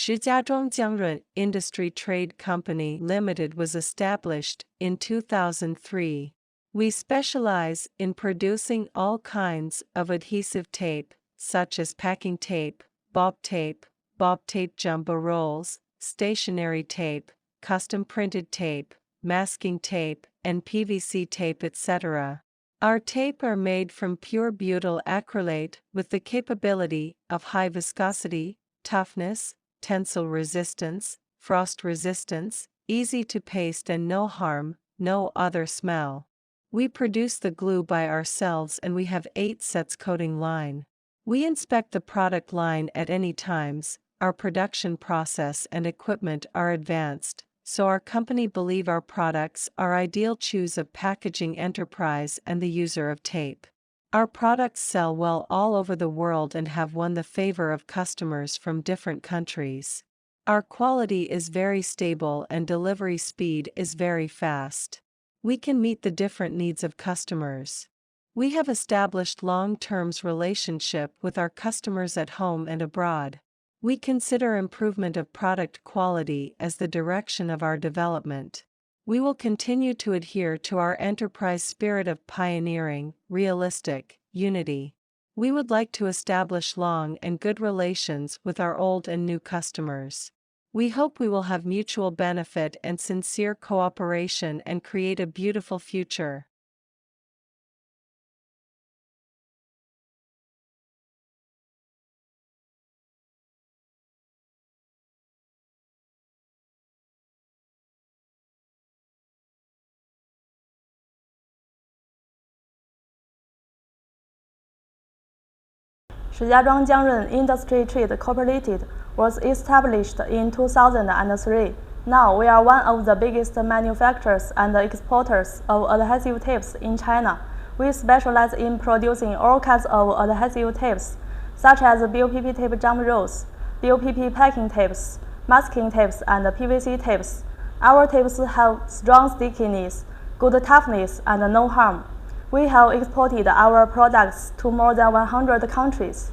Shijiazhuang Industry Trade Company Limited was established in 2003. We specialize in producing all kinds of adhesive tape, such as packing tape, BOPP tape jumbo rolls, stationery tape, custom printed tape, masking tape, and PVC tape, etc. Our tape are made from pure butyl acrylate with the capability of high viscosity, toughness, tensile resistance, frost resistance, easy to paste, and no harm, no other smell. We produce the glue by ourselves and we have 8 sets coating line. We inspect the product line at any times. Our production process and equipment are advanced, so our company believe our products are ideal choice of packaging enterprise and the user of tape. Our products sell well all over the world and have won the favor of customers from different countries. Our quality is very stable and delivery speed is very fast. We can meet the different needs of customers. We have established long-term relationship with our customers at home and abroad. We consider improvement of product quality as the direction of our development. We will continue to adhere to our enterprise spirit of pioneering, realistic, unity. We would like to establish long and good relations with our old and new customers. We hope we will have mutual benefit and sincere cooperation and create a beautiful future. Shijiazhuang Jiangren Industry Trade Cooperative was established in 2003. Now we are one of the biggest manufacturers and exporters of adhesive tapes in China. We specialize in producing all kinds of adhesive tapes, such as BOPP tape jumbo rolls, BOPP packing tapes, masking tapes, and PVC tapes. Our tapes have strong stickiness, good toughness, and no harm. We have exported our products to more than 100 countries.